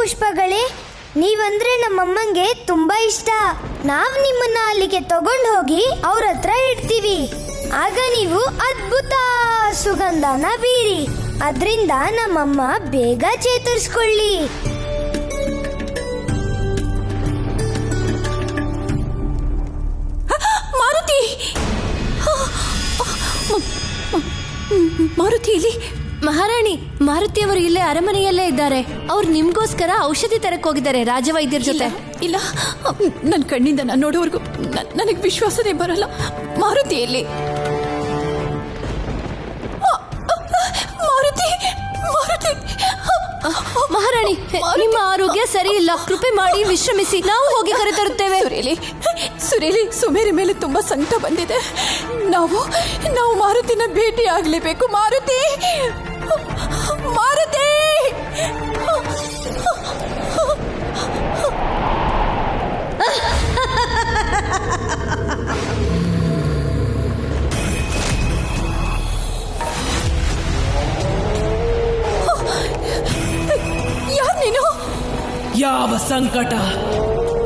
ಪುಷ್ಪಗಳೇ, ನೀವಂದ್ರೆ ನಮ್ಮಮ್ಮಂಗೆ ತುಂಬಾ ಇಷ್ಟ. ನಾವ್ ನಿಮ್ಮನ್ನ ಅಲ್ಲಿಗೆ ತಗೊಂಡು ಹೋಗಿ ಅವ್ರ ಹತ್ರ ಇಡ್ತೀವಿ. ಆಗ ನೀವು ಅದ್ಭುತ ಸುಗಂಧನ ಬೀರಿ. ಅದ್ರಿಂದ ನಮ್ಮಮ್ಮ ಬೇಗ ಚೇತರಿಸ್ಕೊಳ್ಳಿ. ಮಾರುತಿ, ಮಾರುತಿಯಲ್ಲಿ ಮಹಾರಾಣಿ, ಮಾರುತಿಯವರು ಇಲ್ಲೇ ಅರಮನೆಯಲ್ಲೇ ಇದ್ದಾರೆ. ಅವ್ರು ನಿಮ್ಗೋಸ್ಕರ ಔಷಧಿ ತರಕ್ ಹೋಗಿದ್ದಾರೆ ರಾಜವೈದ್ಯರ ಜೊತೆ. ಇಲ್ಲ, ನನ್ನ ಕಣ್ಣಿಂದ ನಾನು ನೋಡೋವರೆಗೂ ನನಗೆ ವಿಶ್ವಾಸನೇ ಬರಲ್ಲ. ಮಾರುತಿಯಲ್ಲಿ ಮಾರುತಿ ಮಾರುತಿ ಮಹಾರಾಣಿ, ನಿಮ್ಮ ಆರೋಗ್ಯ ಸರಿ ಇಲ್ಲ. ಕೃಪೆ ಮಾಡಿ ವಿಶ್ರಮಿಸಿ, ನಾವು ಹೋಗಿ ಕರೆತರುತ್ತೇವೆ. ಸುರೇಲಿ, ಸುಮೇರಿ ಮೇಲೆ ತುಂಬಾ ಸಂಕಟ ಬಂದಿದೆ. ನಾವು ಮಾರುತಿನ ಭೇಟಿ ಆಗ್ಲೇಬೇಕು. ಮಾರುತಿ ಮಾರುತಿ ಯಾರು ನೀನು? ಯಾವ ಸಂಕಟ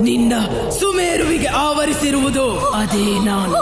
ನಿನ್ನ ಸುಮೇರುವಿಗೆ ಆವರಿಸಿರುವುದು ಅದೇ ನಾನು.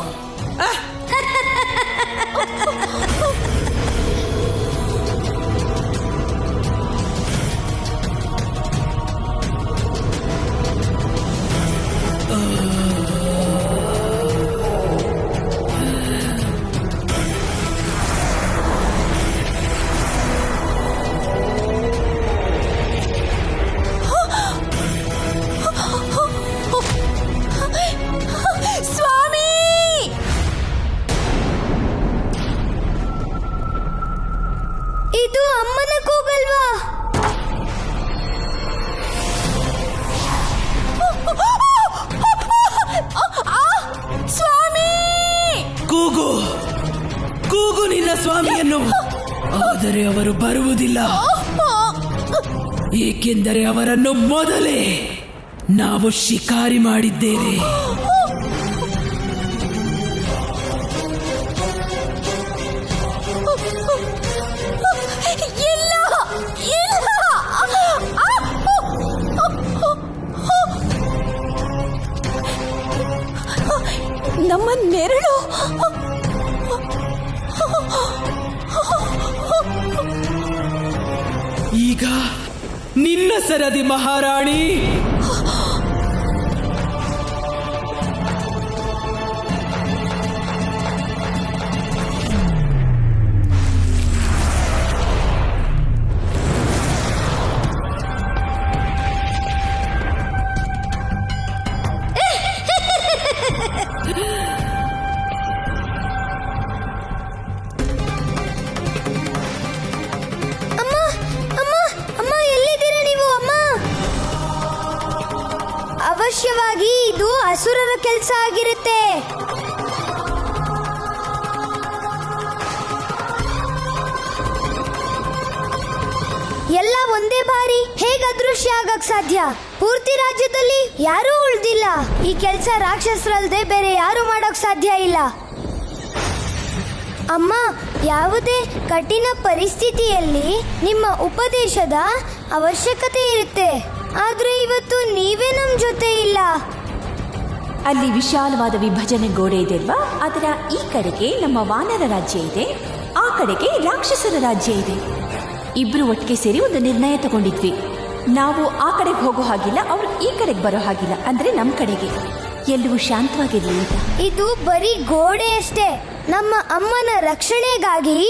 ಇದು ಅಮ್ಮನ ಕೂಗಲ್ವಾ? ಸ್ವಾಮಿ, ಕೂಗು ಕೂಗು ನಿನ್ನ ಸ್ವಾಮಿಯನ್ನು. ಆದರೆ ಅವರು ಬರುವುದಿಲ್ಲ, ಏಕೆಂದರೆ ಅವರನ್ನು ಮೊದಲೇ ನಾವು ಶಿಕಾರಿ ಮಾಡಿದ್ದೇವೆ. ನಮ್ಮ ನೆರಳು. ಈಗ ನಿನ್ನ ಸರದಿ ಮಹಾರಾಣಿ. ಅವಶ್ಯವಾಗಿ ಇದು ಅಸುರರ ಕೆಲಸ ಆಗಿರುತ್ತೆ. ಎಲ್ಲ ಒಂದೇ ಬಾರಿ ಹೇಗೆ ಅದೃಶ್ಯ ಆಗಕ್ ಸಾಧ್ಯ? ಪೂರ್ತಿ ರಾಜ್ಯದಲ್ಲಿ ಯಾರೂ ಉಳ್ದಿಲ್ಲ. ಈ ಕೆಲಸ ರಾಕ್ಷಸರಲ್ದೆ ಬೇರೆ ಯಾರು ಮಾಡೋಕ್ ಸಾಧ್ಯ ಇಲ್ಲ. ಅಮ್ಮ, ಯಾವುದೇ ಕಠಿಣ ಪರಿಸ್ಥಿತಿಯಲ್ಲಿ ನಿಮ್ಮ ಉಪದೇಶದ ಅವಶ್ಯಕತೆ ಇರುತ್ತೆ. ಆದ್ರೆ ಇವತ್ತು ನೀವೇ ನಮ್ ಜೊತೆ ಇಲ್ಲ. ಅಲ್ಲಿ ವಿಶಾಲವಾದ ವಿಭಜನೆ ಗೋಡೆ ಇದೆ ಅಲ್ವಾ? ಅದರ ಈ ಕಡೆಗೆ ನಮ್ಮ ವಾನರ ರಾಜ್ಯ ಇದೆ, ಆ ಕಡೆಗೆ ರಾಕ್ಷಸರ ರಾಜ್ಯ ಇದೆ. ಇಬ್ರು ಒಟ್ಟಿಗೆ ಸೇರಿ ಒಂದು ನಿರ್ಣಯ ತಗೊಂಡಿದ್ವಿ. ನಾವು ಆ ಕಡೆಗೆ ಹೋಗೋ ಹಾಗಿಲ್ಲ, ಅವ್ರು ಈ ಕಡೆಗೆ ಬರೋ ಹಾಗಿಲ್ಲ, ಅಂದ್ರೆ ನಮ್ಮ ಕಡೆಗೆ ಎಲ್ಲವೂ ಶಾಂತವಾಗಿರ್ಲಿ ಅಂತ. ಇದು ಬರೀ ಗೋಡೆ ಅಷ್ಟೇ. ನಮ್ಮ ಅಮ್ಮನ ರಕ್ಷಣೆಗಾಗಿ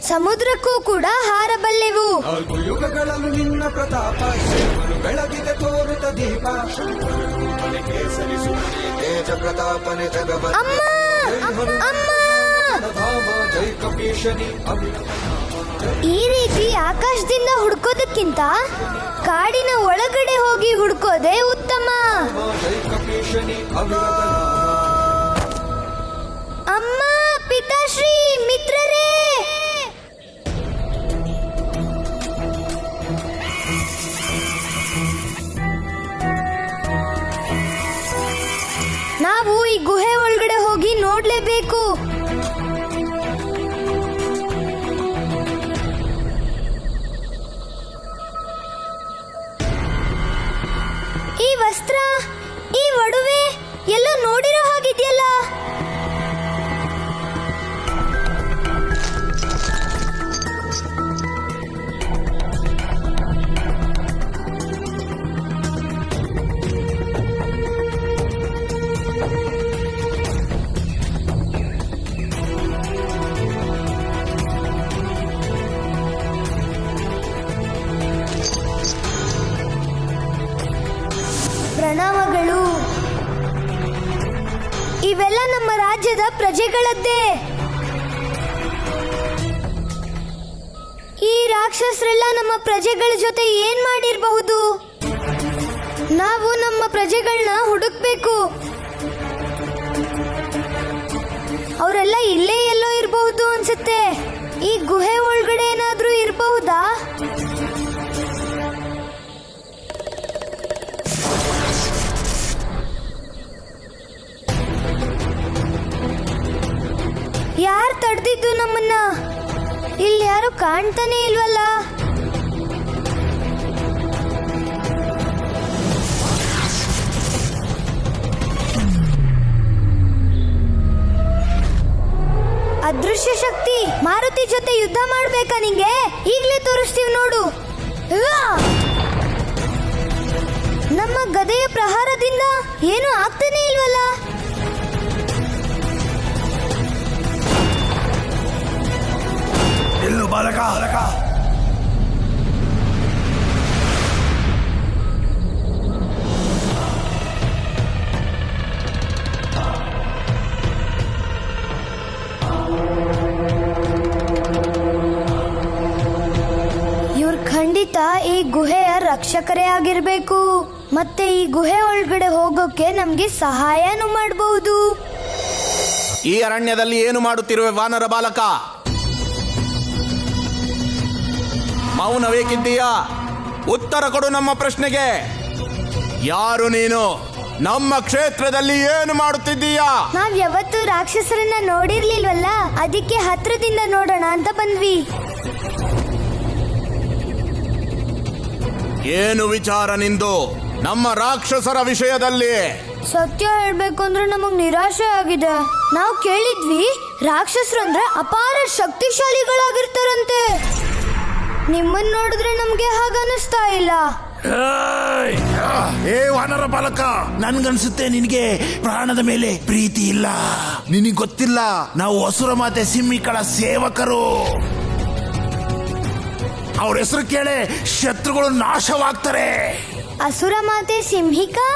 ಸಮುದ್ರಕ್ಕೂ ಕೂಡ ಹಾರಬಲ್ಲೆವು. ಯುಗಗಳಲ್ಲಿ ನಿನ್ನ ಪ್ರತಾಪ ಬೆಳಗಿದೆ ತೋರುತ್ತ ದೀಪ. ತೇಜ ಪ್ರತಾಪನೆ ಜಗವ ಅಮ್ಮ, ಅಮ್ಮ, ಜೈ ಕಪೀಶನಿ. ಈ ರೀತಿ ಆಕಾಶದಿಂದ ಹುಡ್ಕೋದಕ್ಕಿಂತ ಕಾಡಿನ ಒಳಗಡೆ ಹೋಗಿ ಹುಡ್ಕೋದೇ ಉತ್ತಮ. ಜೈ ಕಪೀಶನಿ ಅಮ್ಮ, ಪಿತಾಶ್ರೀ, ಮಿತ್ರರೇ, ನಾವು ಈ ಗುಹೆ ಒಳಗಡೆ ಹೋಗಿ ನೋಡ್ಲೇಬೇಕು. ವಸ್ತ್ರ, ಈ ಒಡವೆ ಎಲ್ಲೋ ನೋಡಿರೋ ಹಾಗಿದೆಯಲ್ಲ. ಪ್ರಣಾಮಗಳು. ಇವೆಲ್ಲ ನಮ್ಮ ರಾಜ್ಯದ ಪ್ರಜೆಗಳದ್ದೇ. ಈ ರಾಕ್ಷಸರೆಲ್ಲ ನಮ್ಮ ಪ್ರಜೆಗಳ ಜೊತೆ ಏನ್ ಮಾಡಿರಬಹುದು? ನಾವು ನಮ್ಮ ಪ್ರಜೆಗಳನ್ನ ಹುಡುಕ್ಬೇಕು. ಅವರೆಲ್ಲ ಇಲ್ಲೇ ಎಲ್ಲೋ ಇರಬಹುದು ಅನ್ಸುತ್ತೆ. ಈ ಗುಹೆ ಒಳಗಡೆ ಏನಾದ್ರೂ ಇರಬಹುದಾ? ಯಾರು ತಡೆದಿದ್ದು ನಮ್ಮನ್ನ? ಇಲ್ಲಿ ಯಾರು ಕಾಣ್ತಾನೆ ಇಲ್ವಲ್ಲ. ಅದೃಶ್ಯ ಶಕ್ತಿ, ಮಾರುತಿ ಜೊತೆ ಯುದ್ಧ ಮಾಡ್ಬೇಕಾ ನಿಂಗೆ? ಈಗ್ಲೇ ತೋರಿಸ್ತೀವಿ ನೋಡು. ನಮ್ಮ ಗದೆಯ ಪ್ರಹಾರದಿಂದ ಏನು ಆಗ್ತಾನೆ ಇಲ್ವಲ್ಲ. ಎಲ್ಲು ಬಾಲಕ, ಇವ್ರು ಖಂಡಿತ ಈ ಗುಹೆಯ ರಕ್ಷಕರೇ ಆಗಿರ್ಬೇಕು. ಮತ್ತೆ ಈ ಗುಹೆ ಒಳಗಡೆ ಹೋಗೋಕೆ ನಮ್ಗೆ ಸಹಾಯನೂ ಮಾಡಬಹುದು. ಈ ಅರಣ್ಯದಲ್ಲಿ ಏನು ಮಾಡುತ್ತಿರುವೆ ವಾನರ ಬಾಲಕ? ಮೌನವೇಕಿದ್ದೀಯಾ? ಉತ್ತರ ಕೊಡು ನಮ್ಮ ಪ್ರಶ್ನೆಗೆ. ಯಾರು ನೀನು? ನಮ್ಮ ಕ್ಷೇತ್ರದಲ್ಲಿ ಏನು ಮಾಡುತ್ತಿದ್ದೀಯಾ? ನಾವ್ ಯಾವತ್ತೂ ರಾಕ್ಷಸರನ್ನ ನೋಡಿರ್ಲಿಲ್ವಲ್ಲ, ಅದಕ್ಕೆ ಹತ್ರದಿಂದ ನೋಡೋಣ ಅಂತ ಬಂದ್ವಿ. ಏನು ವಿಚಾರ ನಿಂದು ನಮ್ಮ ರಾಕ್ಷಸರ ವಿಷಯದಲ್ಲಿ? ಸತ್ಯ ಹೇಳ್ಬೇಕು ಅಂದ್ರೆ ನಮಗ್ ನಿರಾಶೆ ಆಗಿದೆ. ನಾವು ಕೇಳಿದ್ವಿ ರಾಕ್ಷಸರು ಅಂದ್ರೆ ಅಪಾರ ಶಕ್ತಿಶಾಲಿಗಳಾಗಿರ್ತಾರಂತೆ. ನಿಮ್ಮನ್ನ ನೋಡಿದ್ರೆ ನಮ್ಗೆ ಹಾಗನ್ನಿಸ್ತಾ ಇಲ್ಲ. ಏ ವಾನರ ಬಾಲಕ, ನನ್ಗನ್ಸುತ್ತೆ ನಿನಗೆ ಪ್ರಾಣದ ಮೇಲೆ ಪ್ರೀತಿ ಇಲ್ಲ. ನಿನಗೆ ಗೊತ್ತಿಲ್ಲ, ನಾವು ಅಸುರ ಮಾತೆ ಸಿಂಹಿಕಳ ಸೇವಕರು. ಅವ್ರ ಹೆಸರು ಕೇಳಿ ಶತ್ರುಗಳು ನಾಶವಾಗ್ತಾರೆ. ಅಸುರ ಮಾತೆ ಸಿಂಹಿಕಾ?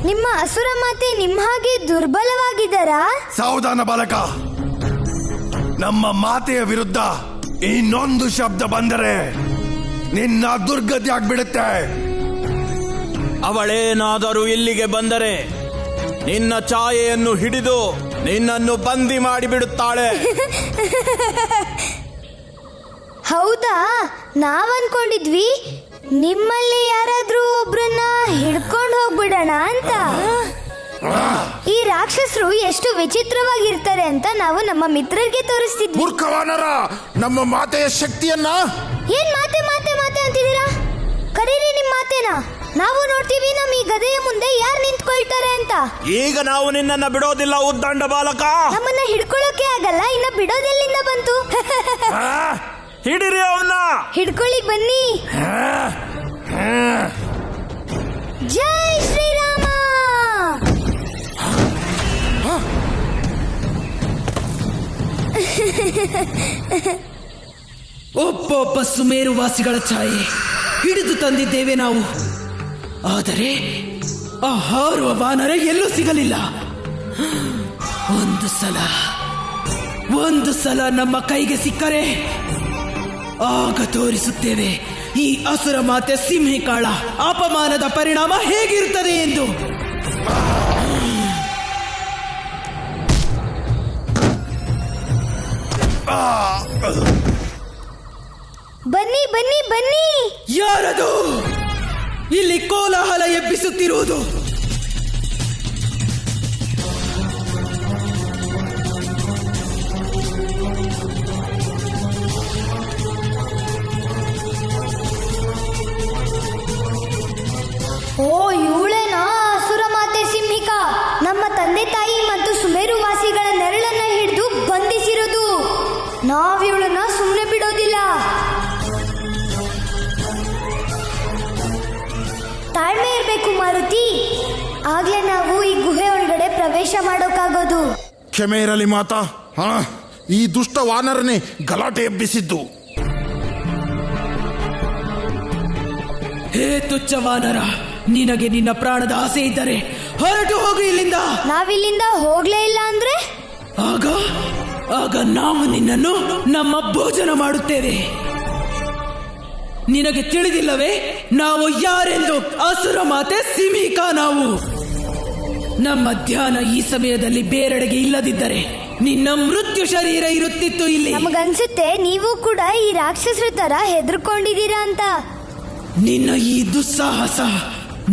ನಿಮ್ಮ ಅಸುರ ಮಾತೆ ನಿಮ್ಮ ಹಾಗೆ ದುರ್ಬಲವಾಗಿದ್ದಾರಾ? ಸಾವಧಾನ ಬಾಲಕ, ನಮ್ಮ ಮಾತೆಯ ವಿರುದ್ಧ ಇನ್ನೊಂದು ಶಬ್ದ ಬಂದರೆ ನಿನ್ನ ದುರ್ಗತಿ ಆಗ್ಬಿಡುತ್ತೆ. ಅವಳೇನಾದರೂ ಇಲ್ಲಿಗೆ ಬಂದರೆ ನಿನ್ನ ಛಾಯೆಯನ್ನು ಹಿಡಿದು ನಿನ್ನನ್ನು ಬಂದಿ ಮಾಡಿಬಿಡುತ್ತಾಳೆ. ಹೌದಾ? ನಾವ್ ಅನ್ಕೊಂಡಿದ್ವಿ ನಿಮ್ಮಲ್ಲಿ ಯಾರಾದ್ರೂ ಒಬ್ರನ್ನ ಹಿಡ್ಕೊಂಡು ಹೋಗ್ಬಿಡೋಣ ಅಂತ. ಈ ರಾಕ್ಷಸರು ಎಷ್ಟು ವಿಚಿತ್ರವಾಗಿರ್ತಾರೆ ಅಂತ ನಾವು ನಮ್ಮ ಮಿತ್ರರಿಗೆ ತೋರಿಸ್ತಿದ್ವಿ. ಮೂರ್ಖವಾನರ, ನಮ್ಮ ಮಾತೆಯ ಶಕ್ತಿಯನ್ನ ಏನ್ ಮಾತೆ ಮಾತೆ ಮಾತೆ ಅಂತಿದ್ದೀರಾ? ಕರೀರಿ ನಿಮ್ ಮಾತೆನ. ನಾವು ನೋಡ್ತೀವಿ ನಮ್ ಈ ಗದೆಯ ಮುಂದೆ ಯಾರು ನಿಂತ್ಕೊಳ್ತಾರೆ ಅಂತ. ಈಗ ನಾವು ನಿನ್ನನ್ನ ಬಿಡೋದಿಲ್ಲ ಉದ್ದಂಡ ಬಾಲಕ. ನಮ್ಮನ್ನ ಹಿಡ್ಕೊಳ್ಳೋಕೆ ಆಗಲ್ಲ, ಇನ್ನ ಬಿಡೋದೆಲ್ಲಿಂದ ಬಂತು? ಹಿಡಿರಿ ಅವನ್ನ. ಹಿಡ್ಕೊಳ್ಳಿ ಬನ್ನಿ. ಜೈ ಶ್ರೀರಾಮ. ಒಬ್ಬೊಬ್ಬ ಸುಮೇರು ವಾಸಿಗಳ ಛಾಯೆ ಹಿಡಿದು ತಂದಿದ್ದೇವೆ ನಾವು. ಆದರೆ ಆ ಹಾರುವ ವಾನರ ಎಲ್ಲೂ ಸಿಗಲಿಲ್ಲ. ಒಂದು ಸಲ ನಮ್ಮ ಕೈಗೆ ಸಿಕ್ಕರೆ ಆಗ ತೋರಿಸುತ್ತೇವೆ ಈ ಅಸುರ ಮಾತೆ ಸಿಂಹಿಕಾಳ ಅಪಮಾನದ ಪರಿಣಾಮ ಹೇಗಿರುತ್ತದೆ ಎಂದು. ಬನ್ನಿ ಬನ್ನಿ ಬನ್ನಿ. ಯಾರದು ಇಲ್ಲಿ ಕೋಲಾಹಲ ಎಬ್ಬಿಸುತ್ತಿರುವುದು? ಮಾಡಬೇಕು ಮಾರುತಿ. ಆಗ್ಲೇ ನಾವು ಈ ಗುಹೆ ಒಳಗಡೆ ಪ್ರವೇಶ ಮಾಡೋಕ್ಕಾಗೋದು. ಕ್ಷಮೆ ಇರಲಿ ಮಾತಾ. ಈ ದುಷ್ಟ ವಾನರನೇ ಗಲಾಟೆ ಎಬ್ಬಿಸಿದ್ದು. ಹೇ ತುಚ್ಛ ವಾನರ, ನಿನಗೆ ನಿನ್ನ ಪ್ರಾಣದ ಆಸೆ ಇದ್ದರೆ ಹೊರಟು ಹೋಗು ಇಲ್ಲಿಂದ. ನಾವಿಲ್ಲಿಂದ ಹೋಗ್ಲೇ ಇಲ್ಲ ಅಂದ್ರೆ ಆಗ ನಾವು ನಿನ್ನನ್ನು ನಮ್ಮ ಭೋಜನ ಮಾಡುತ್ತೇವೆ. ನಿನಗೆ ತಿಳಿದಿಲ್ಲವೇ ನಾವು ಯಾರೆಂದು? ಅಸುರ ಮಾತೆ ಸಿಮಿಕಾ ನಾವು. ನಮ್ಮ ಧ್ಯಾನ ಈ ಸಮಯದಲ್ಲಿ ಬೇರೆಡೆಗೆ ಇಲ್ಲದಿದ್ದರೆ ನಿನ್ನ ಮೃತ್ಯು ಶರೀರ ಇರುತ್ತಿತ್ತು ಇಲ್ಲಿ. ನಮಗನ್ಸುತ್ತೆ ನೀವು ಕೂಡ ಈ ರಾಕ್ಷಸರ ತರ ಹೆದರ್ಕೊಂಡಿದ್ದೀರಾ ಅಂತ. ನಿನ್ನ ಈ ದುಸ್ಸಾಹಸ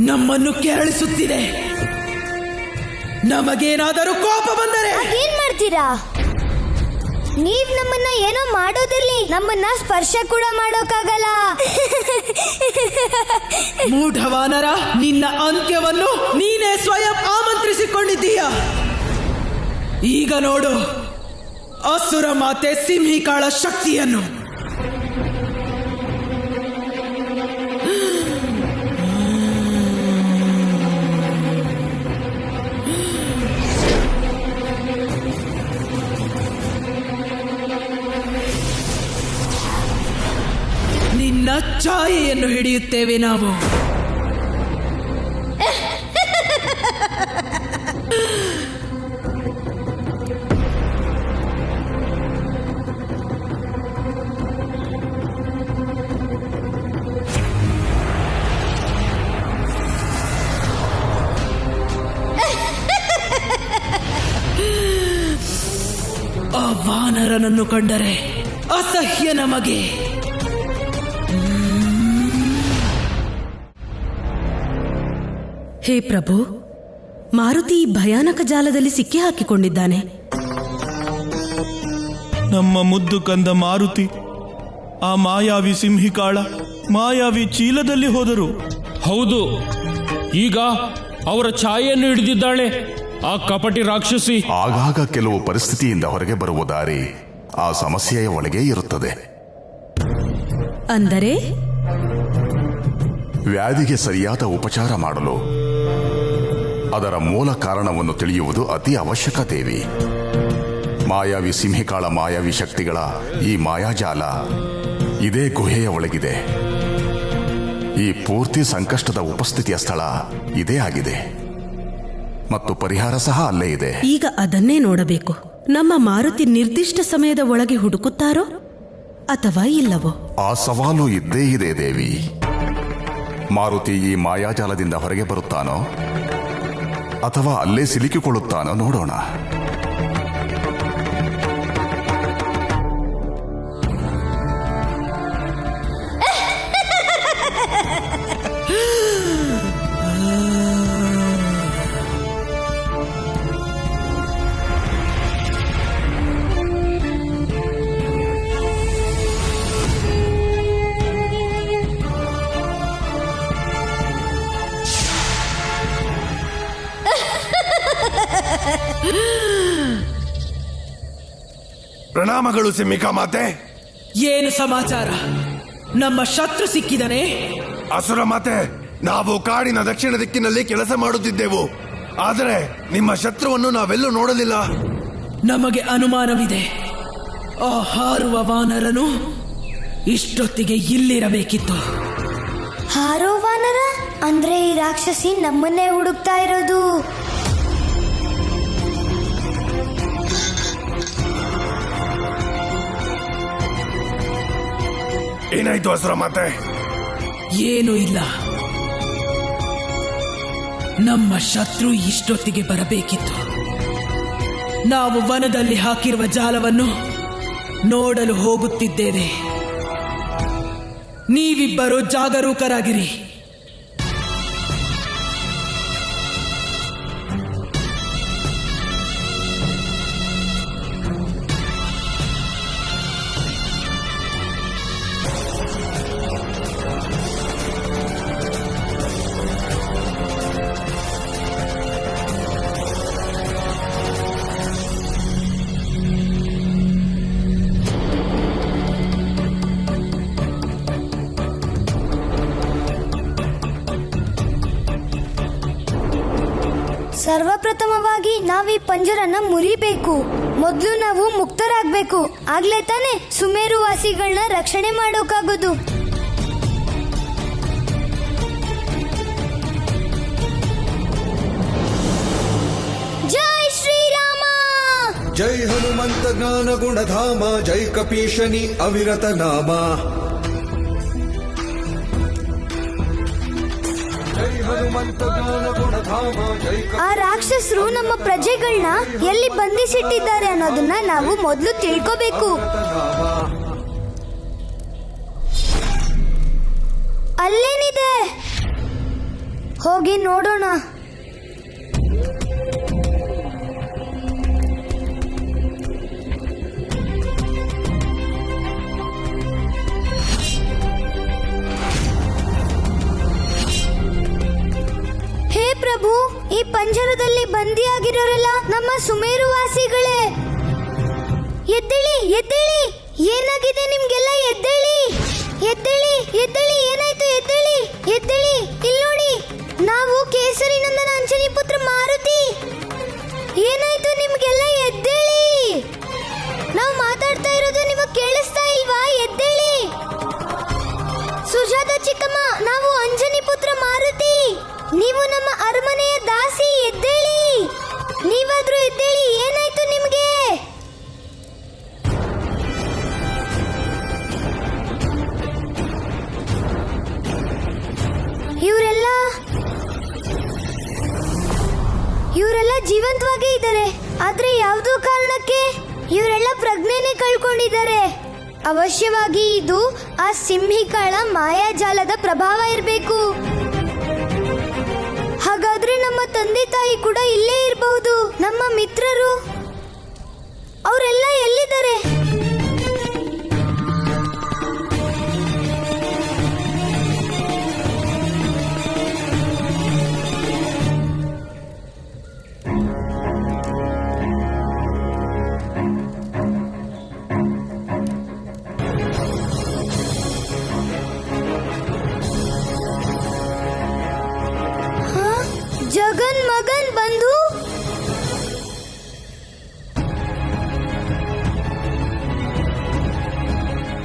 ನಮ್ಮನ್ನು ಕೆರಳಿಸುತ್ತಿದೆ. ನಮಗೇನಾದರೂ ಕೋಪ ಬಂದರೆ ಏನ್ ಮಾಡ್ತೀರಾ? ನೀವ್ ನಮ್ಮನ್ನ ಏನೋ ಮಾಡೋದಿರ್ಲಿ, ನಮ್ಮನ್ನ ಸ್ಪರ್ಶ ಕೂಡ ಮಾಡೋಕ್ಕಾಗಲ್ಲ. ಮೂಢವಾನರ, ನಿನ್ನ ಅಂತ್ಯವನ್ನು ನೀನೇ ಸ್ವಯಂ ಆಮಂತ್ರಿಸಿಕೊಂಡಿದ್ದೀಯ. ಈಗ ನೋಡು ಅಸುರ ಮಾತೆ ಸಿಂಹಿಕಾಳ ಶಕ್ತಿಯನ್ನು. ನಿನ್ನ ಛಾಯೆಯನ್ನು ಹಿಡಿಯುತ್ತೇವೆ ನಾವು. ಆ ವಾನರನನ್ನು ಕಂಡರೆ ಅಸಹ್ಯ ನಮಗೆ. ಹೇ ಪ್ರಭು, ಮಾರುತಿ ಈ ಭಯಾನಕ ಜಾಲದಲ್ಲಿ ಸಿಕ್ಕಿ ಹಾಕಿಕೊಂಡಿದ್ದಾನೆ. ನಮ್ಮ ಮುದ್ದು ಕಂದ ಮಾರುತಿ ಆ ಮಾಯಾವಿ ಸಿಂಹಿಕಾಳ ಮಾಯಾವಿ ಚೀಲದಲ್ಲಿ ಹೋದರು. ಹೌದು, ಈಗ ಅವರ ಛಾಯೆಯನ್ನು ಹಿಡಿದಿದ್ದಾಳೆ ಆ ಕಪಟಿ ರಾಕ್ಷಸಿ. ಆಗಾಗ ಕೆಲವು ಪರಿಸ್ಥಿತಿಯಿಂದ ಹೊರಗೆ ಬರುವ ದಾರಿ ಆ ಸಮಸ್ಯೆಯ ಒಳಗೆ ಇರುತ್ತದೆ. ಅಂದರೆ ವ್ಯಾಧಿಗೆ ಸರಿಯಾದ ಉಪಚಾರ ಮಾಡಲು ಅದರ ಮೂಲ ಕಾರಣವನ್ನು ತಿಳಿಯುವುದು ಅತಿ ಅವಶ್ಯಕ ದೇವಿ. ಮಾಯಾವಿ ಸಿಂಹಿಕಾಳ ಮಾಯಾವಿ ಶಕ್ತಿಗಳ ಈ ಮಾಯಾಜಾಲ ಇದೇ ಗುಹೆಯ ಒಳಗಿದೆ. ಈ ಪೂರ್ತಿ ಸಂಕಷ್ಟದ ಉಪಸ್ಥಿತಿಯ ಸ್ಥಳ ಇದೇ ಆಗಿದೆ ಮತ್ತು ಪರಿಹಾರ ಸಹ ಅಲ್ಲೇ ಇದೆ. ಈಗ ಅದನ್ನೇ ನೋಡಬೇಕು. ನಮ್ಮ ಮಾರುತಿ ನಿರ್ದಿಷ್ಟ ಸಮಯದ ಒಳಗೆ ಹುಡುಕುತ್ತಾರೋ ಅಥವಾ ಇಲ್ಲವೋ? ಆ ಸವಾಲು ಇದ್ದೇ ಇದೆ ದೇವಿ. ಮಾರುತಿ ಈ ಮಾಯಾಜಾಲದಿಂದ ಹೊರಗೆ ಬರುತ್ತಾನೋ ಅಥವಾ ಅಲ್ಲೇ ಸಿಲುಕಿಕೊಳ್ಳುತ್ತಾನೋ ನೋಡೋಣ. ಪ್ರಣಾಮಗಳು ಸಿಂಹಿಕಾ ಮಾತೆ. ಏನು ಸಮಾಚಾರ? ನಮ್ಮ ಶತ್ರು ಸಿಕ್ಕಿದನೆ? ಅಸುರ ಮಾತೆ, ನಾವು ಕಾಡಿನ ದಕ್ಷಿಣ ದಿಕ್ಕಿನಲ್ಲಿ ಕೆಲಸ ಮಾಡುತ್ತಿದ್ದೆವು. ಆದರೆ ನಿಮ್ಮ ಶತ್ರುವನ್ನು ನಾವೆಲ್ಲೂ ನೋಡಲಿಲ್ಲ. ನಮಗೆ ಅನುಮಾನವಿದೆ. ಆ ಹಾರುವ ವಾನರನು ಇಷ್ಟೊತ್ತಿಗೆ ಇಲ್ಲಿರಬೇಕಿತ್ತು. ಹಾರೋ ವಾನರ ಅಂದ್ರೆ ಈ ರಾಕ್ಷಸಿ ನಮ್ಮನ್ನೇ ಹುಡುಕ್ತಾ ಇರೋದು. ಏನಾಯ್ತು ಅಸುರ ಮಾತೆ? ಏನೂ ಇಲ್ಲ. ನಮ್ಮ ಶತ್ರು ಇಷ್ಟೊತ್ತಿಗೆ ಬರಬೇಕಿತ್ತು. ನಾವು ವನದಲ್ಲಿ ಹಾಕಿರುವ ಜಾಲವನ್ನು ನೋಡಲು ಹೋಗುತ್ತಿದ್ದೇವೆ. ನೀವಿಬ್ಬರು ಜಾಗರೂಕರಾಗಿರಿ. ಸರ್ವಪ್ರಥಮವಾಗಿ ನಾವೀ ಪಂಜರನ ಮುರಿಬೇಕು. ಮೊದಲು ನಾವು ಮುಕ್ತರಾಗಬೇಕು. ಆಗ್ಲೇ ತಾನೆ ಸುಮೇರು ವಾಸಿಗಳನ್ನ ರಕ್ಷಣೆ ಮಾಡೋಕ್ಕಾಗೋದು. ಜೈ ಶ್ರೀರಾಮ. ಜೈ ಹನುಮಂತ ಜ್ಞಾನ ಗುಣಧಾಮ, ಜೈ ಕಪೀಶನಿ ಅವಿರತ ನಾಮ. ಜೈ ಹನುಮಂತ ಜ್ಞಾನ ಗುಣಧಾಮ, ಜೈ ಆ ರಾಕ್ಷಸರು ನಮ್ಮ ಪ್ರಜೆಗಳನ್ನ ಎಲ್ಲಿ ಬಂಧಿಸಿಟ್ಟಿದ್ದಾರೆ ಅನ್ನೋದನ್ನ ನಾವು ಮೊದಲು ತಿಳ್ಕೋಬೇಕು. ಅಲ್ಲೇನಿದೆ, ಹೋಗಿ ನೋಡೋಣ. ಹೇ ಪ್ರಭು, ಈ ಪಂಜರದಲ್ಲಿ ಬಂದಿಯಾಗಿರೋರೆಲ್ಲ ನಮ್ಮ ಸುಮೇರು ವಾಸಿಗಳೇ. ಎದ್ದೇಳಿ ಎದ್ದೇಳಿ, ಏನಾಗಿದೆ ನಿಮ್ಗೆಲ್ಲ? ಎದ್ದೇಳಿ ಎದ್ದೇಳಿ ಎದ್ದೇಳಿ, ಏನಾಯ್ತು? ಎದ್ದೇಳಿ ಎದ್ದೇಳಿ, ಇಲ್ಲಿ ನೋಡಿ, ನಾವು ಕೇಸರಿ ನಂದನ ಅಂಜನಿ ಪುತ್ರ ಮಾರುತಿ. ಏನಾಯ್ತು ನಿಮ್ಗೆಲ್ಲ? ಎದ್ದೇಳಿ, ನಾವು ಮಾತಾಡ್ತಾ ಇರೋದು ನಿಮಗೆ ಕೇಳಿಸ್ತಾ ಇಲ್ವಾ? ಎದ್ದೇಳಿ. ಸುಜಾತ ಚಿಕ್ಕಮ್ಮ, ನಾವು ಅಂಜನಿ ಪುತ್ರ ಮಾರುತಿ. ನೀವು ನಮ್ಮ ಅರಮನೆಯ ದಾಸಿ. ಎದ್ದೇಳಿ, ನೀವಾದ್ರೂ ಎದ್ದೇಳಿ, ಏನಾಯ್ತು ನಿಮ್ಗೆ? ಇವರೆಲ್ಲ ಜೀವಂತವಾಗೇ ಇದ್ದಾರೆ, ಆದ್ರೆ ಯಾವುದೋ ಕಾರಣಕ್ಕೆ ಇವರೆಲ್ಲ ಪ್ರಜ್ಞೆನೆ ಕಳ್ಕೊಂಡಿದ್ದಾರೆ. ಅವಶ್ಯವಾಗಿ ಇದು ಆ ಸಿಂಹಿಕಾಳ ಮಾಯಾಜಾಲದ ಪ್ರಭಾವ ಇರಬೇಕು. ಹಾಗಾದ್ರೆ ನಮ್ಮ ತಂದೆ ತಾಯಿ ಕೂಡ ಇಲ್ಲೇ ಇರಬಹುದು. ನಮ್ಮ ಮಿತ್ರರು ಅವರೆಲ್ಲ ಎಲ್ಲಿದ್ದಾರೆ? ಜಗನ್ ಮಗನ್ ಬಂಧು,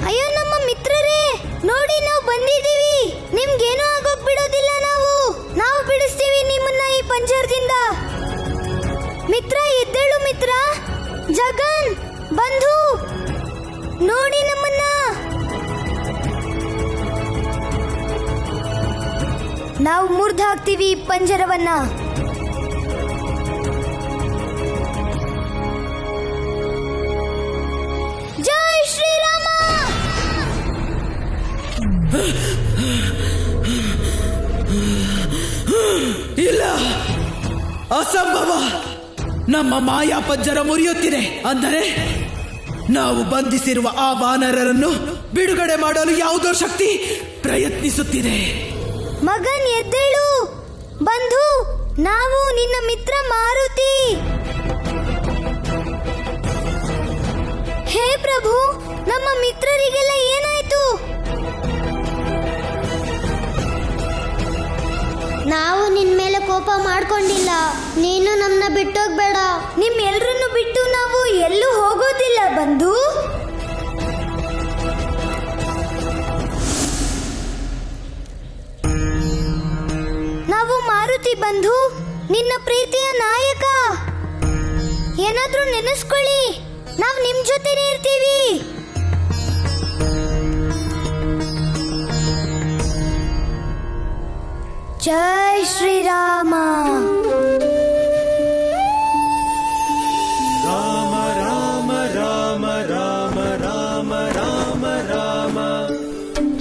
ಅಯ್ಯೋ ನಮ್ಮ ಮಿತ್ರರೇ, ನೋಡಿ ನಾವು ಬಂದಿದ್ದೀವಿ. ನಿಮ್ಗೇನೂ ಆಗೋಕ್ ಬಿಡೋದಿಲ್ಲ. ನಾವು ಬಿಡಿಸ್ತೀವಿ ನಿಮ್ಮನ್ನ ಈ ಪಂಜರದಿಂದ. ಮಿತ್ರ ಎದ್ದೇಳು ಮಿತ್ರ. ಜಗನ್ ಬಂಧು, ನೋಡಿ ನಮ್ಮನ್ನ. ನಾವು ಮುರಿದು ಹಾಕ್ತೀವಿ ಈ ಪಂಜರವನ್ನ. ಜೈ ಶ್ರೀರಾಮ. ಇಲ್ಲ, ಅಸಂಭವ. ನಮ್ಮ ಮಾಯಾ ಪಂಜರ ಮುರಿಯುತ್ತಿದೆ. ಅಂದರೆ ನಾವು ಬಂಧಿಸಿರುವ ಆ ವಾನರರನ್ನು ಬಿಡುಗಡೆ ಮಾಡಲು ಯಾವುದೋ ಶಕ್ತಿ ಪ್ರಯತ್ನಿಸುತ್ತಿದೆ. ಮಗನ್ ಎದ್ದೇಳು. ಬಂಧು, ನಾವು ನಿನ್ನ ಮಿತ್ರ ಮಾರುತಿ. ಹೇ ಪ್ರಭು, ನಮ್ಮ ಮಿತ್ರರಿಗೆಲ್ಲ ಏನಾಯ್ತು? ನಾವು ನಿನ್ ಮೇಲೆ ಕೋಪ ಮಾಡ್ಕೊಂಡಿಲ್ಲ. ನೀನು ನಮ್ಮನ್ನ ಬಿಟ್ಟೋಗ್ಬೇಡ. ನಿಮ್ಮೆಲ್ರನ್ನು ಬಿಟ್ಟು ನಾವು ಎಲ್ಲೂ ಹೋಗೋದಿಲ್ಲ ಬಂಧು. ನಾವು ಮಾರುತಿ ಬಂಧು, ನಿನ್ನ ಪ್ರೀತಿಯ ನಾಯಕ. ಏನಾದ್ರೂ ನೆನೆಸ್ಕೊಳ್ಳಿ, ನಾವು ನಿಮ್ ಜೊತೆನೇ ಇರ್ತೀವಿ. ಜೈ ಶ್ರೀರಾಮ. ರಾಮ ರಾಮ ರಾಮ ರಾಮ ರಾಮ ರಾಮ ರಾಮ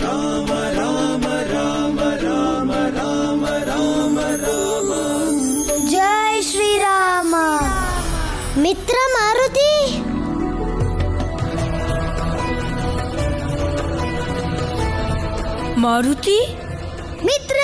ರಾಮ ರಾಮ ರಾಮ ರಾಮ ರಾಮ ರಾಮ ರಾಮ. ಜೈ ಶ್ರೀರಾಮ. ಮಿತ್ರ ಮಾರುತಿ, ಮಾರುತಿ, ಮಿತ್ರ